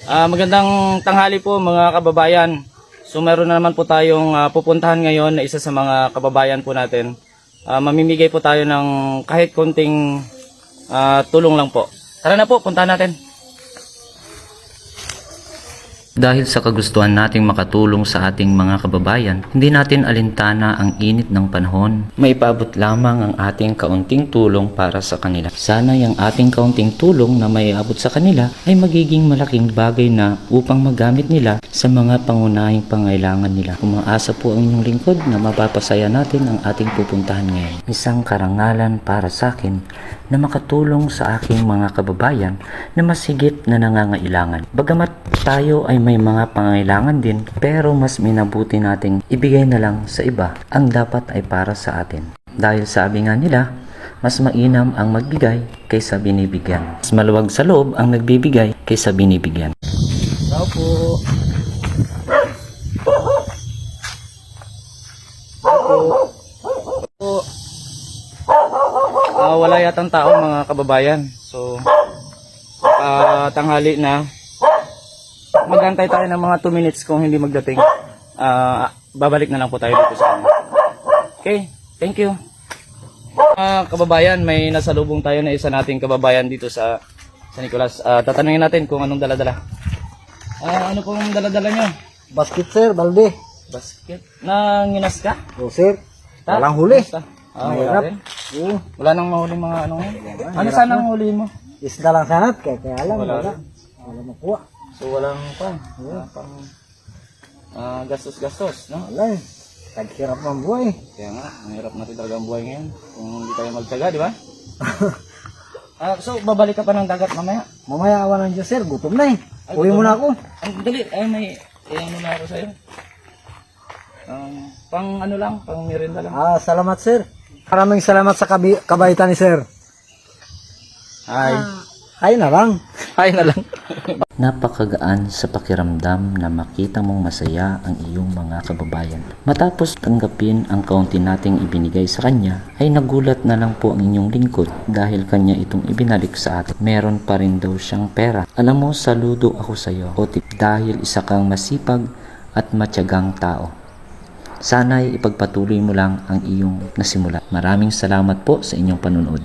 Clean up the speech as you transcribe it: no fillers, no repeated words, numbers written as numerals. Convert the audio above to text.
Magandang tanghali po mga kababayan. So meron na naman po tayong pupuntahan ngayon na isa sa mga kababayan po natin. Mamimigay po tayo ng kahit konting tulong lang po. Tara na po, puntahan natin. Dahil sa kagustuhan nating makatulong sa ating mga kababayan, hindi natin alintana ang init ng panahon. Maipaabot lamang ang ating kaunting tulong para sa kanila. Sana yung ating kaunting tulong na maiabot sa kanila ay magiging malaking bagay na upang magamit nila sa mga pangunahing pangailangan nila. Umaasa po ang inyong lingkod na mapapasaya natin ang ating pupuntahan ngayon. Isang karangalan para sa akin na makatulong sa aking mga kababayan na masigit na nangangailangan. Bagamat tayo ay may mga pangailangan din, pero mas minabuti nating ibigay na lang sa iba ang dapat ay para sa atin. Dahil sabi nga nila, mas mainam ang magbigay kaysa binibigyan. Mas maluwag sa loob ang nagbibigay kaysa binibigyan. Tao po. Wala yatang tao mga kababayan. So, tanghali na. Magantay tayo ng mga 2 minutes kung hindi magdating. Babalik na lang po tayo dito sa kanya. Okay, thank you. Kababayan, may nasalubong tayo na isa nating kababayan dito sa Nicolas. Tatanungin natin kung anong daladala. Ano pong daladala nyo? Basket sir, balde. Basket? Nanginas ka? O sir, Ta? walang huli. Wala Mahirap. rin. Oo, Wala nang mahuli mga ano ngayon. Ano sana ang huli mo? isda lang sanat, kaya lang, Wala wala. rin. Wala makuha. So walang pang gastos-gastos, no? Wala eh. Taghirap ng buhay. Kaya nga, mahirap natin talaga ang buhay ngayon. Kung hindi tayo magtyaga, di ba? So babalik ka pa ng dagat mamaya. Mamaya awan ng Diyos sir, gutom na eh. Ay, Uwi gutom muna na. ako. Ang dali, ay may ano na ako sa'yo. Pang ano lang, pang merienda lang. Salamat sir. Maraming salamat sa kabaitan ni sir. Ay. Ay na lang. Ay na lang. Napakagaan sa pakiramdam na makita mong masaya ang iyong mga kababayan. Matapos tanggapin ang kaunti nating ibinigay sa kanya, ay nagulat na lang po ang inyong lingkod dahil kanya itong ibinalik sa atin. Meron pa rin daw siyang pera. Alam mo, saludo ako sa iyo, Otip, dahil isa kang masipag at matyagang tao. Sana'y ipagpatuloy mo lang ang iyong nasimula. Maraming salamat po sa inyong panunood.